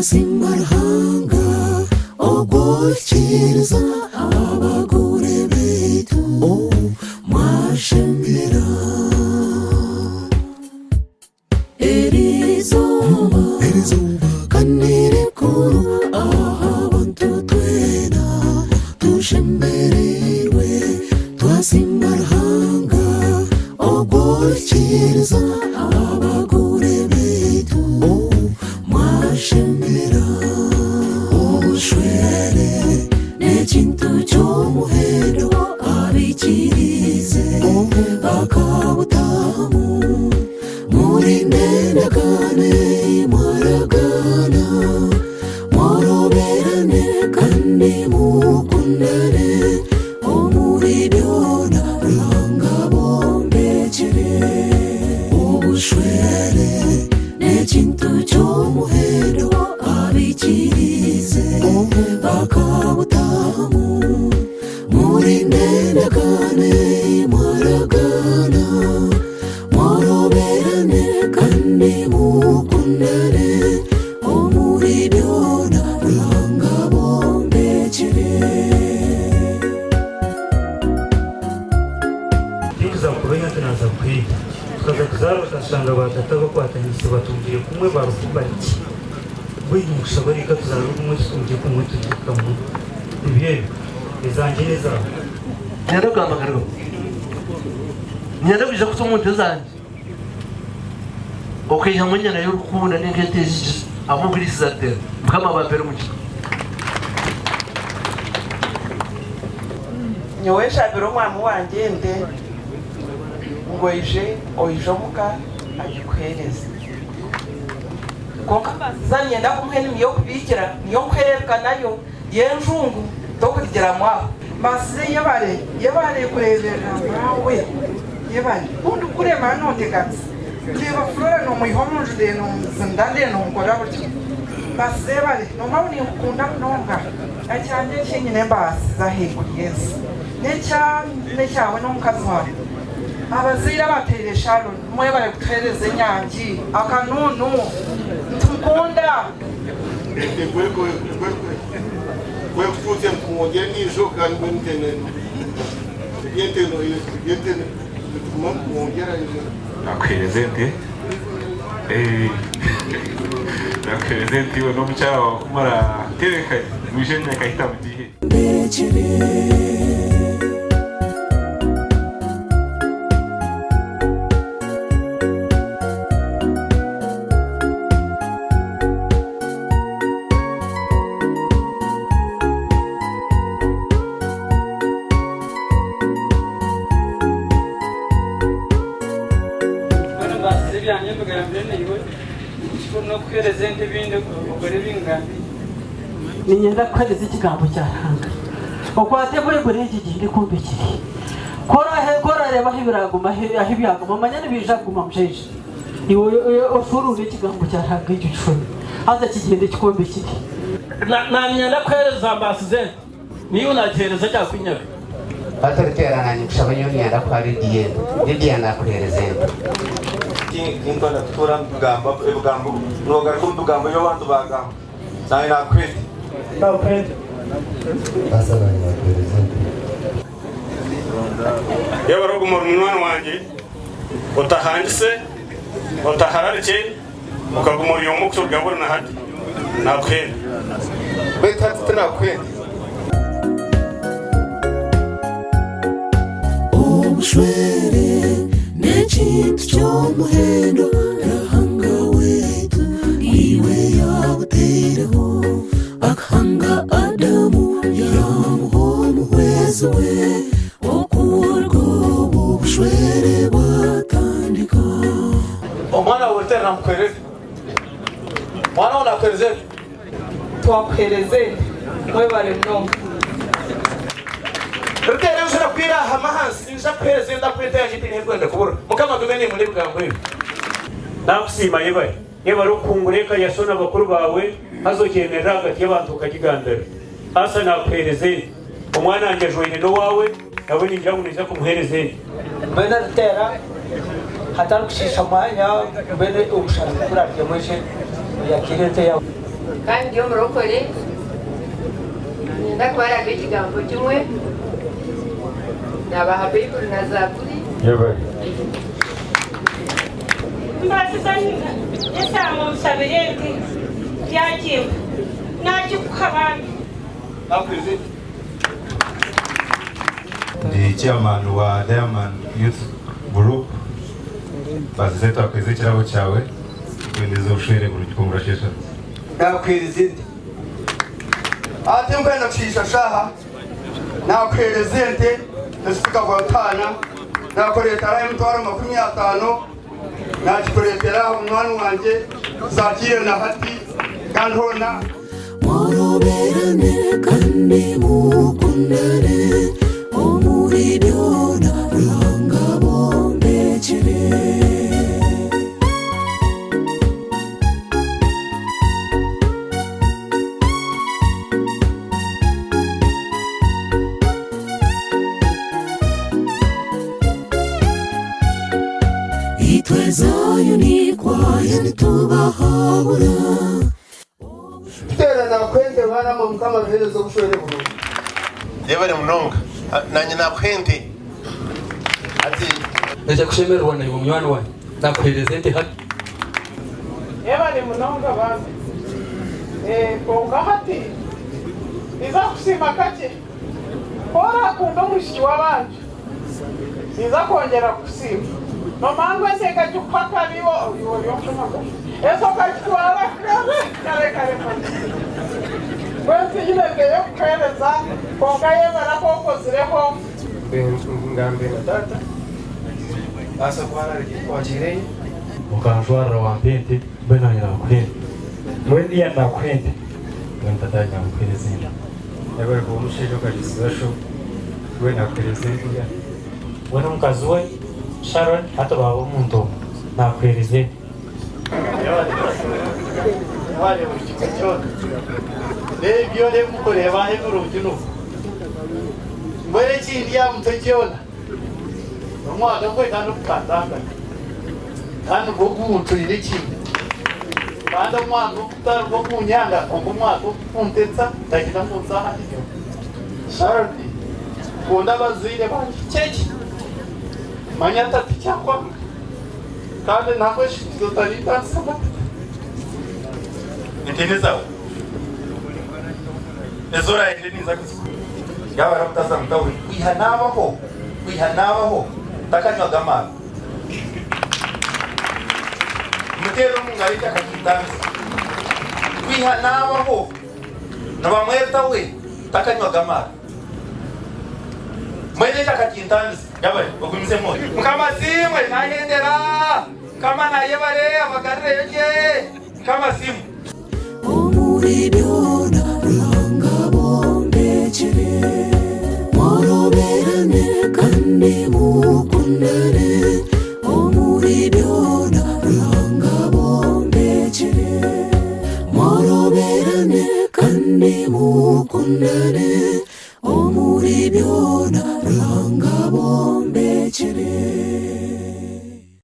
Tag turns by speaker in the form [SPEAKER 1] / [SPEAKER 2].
[SPEAKER 1] twasimarhanga ogokiriza abagore betu mwashemera erizuba kanirikuru abantu twena tushembererwe twasimarhanga ogokiriza abagore betu mwashemera ubushwere n'ekintu cy'omuhendo abikirize bakabutamu muri nendagane mwaragana mworoberane kandi mukundane omuri byona ranga bombekere ubushwere n'ekintu cy'omuhendo abikirize bakabutamu muri nendagane mwaragana mworoberane kandi mukundane omuri byona ranga bombekere
[SPEAKER 2] tuza kubenya tunaza kwiga tukaza kuzara ugasanga batataga kwatanyise batumviye kumwe baruvuga iki winyusha barika tuzara kumwe tutumviye kumwe tugikamwe ibye izanjye neza
[SPEAKER 3] nyenda kwamagarwa nyenda kuja kutomuntu zanje okija munyana y'urukundo n'ingetezi amubwiriza ate mukama bapera umucyo
[SPEAKER 4] nyowesha biro mwamu wanje nde ngo ije oyijomuka agikwereza konka zanyenda kumwe niyo kubikira niyo kwereka nayo yenjungu tokugira mwaho
[SPEAKER 5] basize yabare kurebera mwawe yabare undi kurema none gatsi ndeba flora no muyihomunje de no zindande no ngora buti basize yabare no mawuni ukunda nonga acyanje kinyine mbasi zaheguriyense necyawe n'umukazi wawe abazira batere Sharon mwe bare gutereze nyangi akanunu ntumukunda
[SPEAKER 6] Foi o tempo com o dia nem jogar no internet. Gente, com o dia
[SPEAKER 7] nakwelezente nakwelezente uno mchao kumara tereka mwishenye kahita mjihe
[SPEAKER 4] ninyenda kwereza ikigambo cyaranga ukwate muri buri iki gihe kumbe kiri kora reba hibiraguma aho ibyaguma manya nibijaguma mjeje niwe ofurura ikigambo cyaranga igicumi haza kigende kikombe kiri
[SPEAKER 8] na nyenda kwereza ambasize niyo nagereza cya kwinyaga
[SPEAKER 9] batoriterana nikushaba nyenda kwari diye nakwereza
[SPEAKER 6] Então, tura gamba, no lugar como do gamba, eu ando bagamba. Sai na crete.
[SPEAKER 8] Não, crete.
[SPEAKER 9] Passa lá, por exemplo.
[SPEAKER 6] Eu vou com o mormão wangi. O tahandse, o tahararche, o kagumoriyo mu kuso gabor na hadi. Na crete. Betat na crete.
[SPEAKER 1] Obushwere n'ekintu cy'omuhendo rahanga wetu iwe yabutereho akahanga Adamu yamuha omuhwezi we okurwo obushwere bwatandika
[SPEAKER 3] omwana wotera namukwereze mwana wanakwereze
[SPEAKER 4] twakwereze mwe bare mnongo
[SPEAKER 3] rutera ushobora kwira hamahansi nshakwereze ndakwita yagiti n'irwenda kubura mukama gumeni muri bwangu ibi
[SPEAKER 2] nakusima yebare ukungureka yasona bakuru bawe hazokenera hagati y'abantu ukakigandara asa nakwereze umwana wanjye joine no wawe nawe ninjira ngo niza kumuhereze
[SPEAKER 4] bene rutera hatari kushisha mwanya bene ubushaka kurarya mwishe yakirete yawe
[SPEAKER 10] kandi iyo murokore ndakubaraga ikigambo kimwe nabaha Bible na Zaburi
[SPEAKER 11] mbasizanye yasanga musabirenti yakimba nakikukabana
[SPEAKER 3] nakwizi
[SPEAKER 12] ndi chairman wa Diamond Youth Group bazita kwezi kirabo cyawe kwendeza ushwere ku gikomura shesha
[SPEAKER 13] nakwizindi ate mbena cisha shaha nakwelezente nasifika kwa tana nakoletera mtwaro 50 nakikoletera umwana wanje zakire na hati kandi hona
[SPEAKER 1] moroberane kandi mukundane omuri byona ruhanga bombekere itwezayo nikwayo nitubahabura
[SPEAKER 13] tera nakwende bana mu mukama biherezo bushwere buru
[SPEAKER 14] yebare munonga nanye nakwende ati
[SPEAKER 15] ndaje kushemerwa na yuko mwana wanyu nakuherezente hati
[SPEAKER 5] yebare munonga bana konga hati iza kusima kake kora kumba mushiki wabanje iza kongera kusima no mangwe seka chupaka biwo yo chumaka eso kachwala kare kwese yinenge yo kweleza konga yebara koko zireho
[SPEAKER 16] ngambe na tata asa kwana kwajire
[SPEAKER 2] mukanjwara wampente bena yakwende mwendi ya nakwende wenda tanya mkwelezenda
[SPEAKER 16] yabari ko mushejo kalisasho we nakwelezenda
[SPEAKER 2] wana mkazuwe Sharon hata baba umuntu nakweleze
[SPEAKER 3] wale mchikachona nebyo ne mukoreba heburu byino mbere chindi ya mutakiona umwaka kwe kandi ukatanga kandi boguntu iri chindi banda umwaka utarwo kunyanga kongo umwaka untetsa takita munsaha iyo Sharon kunda bazire banje chechi manyata tichakwa kandi nakwe shikizo tarita sama
[SPEAKER 14] niteneza ezora ekeniza kusiku yaba raputasa mtawe kwihanabaho takanywa gamara mutero mungarita kakitanza kwihanabaho nabamweta we takanywa gamara mwene chakakintanzi yabari okumise moyo mukama simwe nahendera kama naye bare abagarire yeke kama simu
[SPEAKER 1] omuri byona ruhanga bombekere moroberane kandi mukundane omuri byona ruhanga bombekere moroberane kandi mukundane omuri byona ruhanga bombekere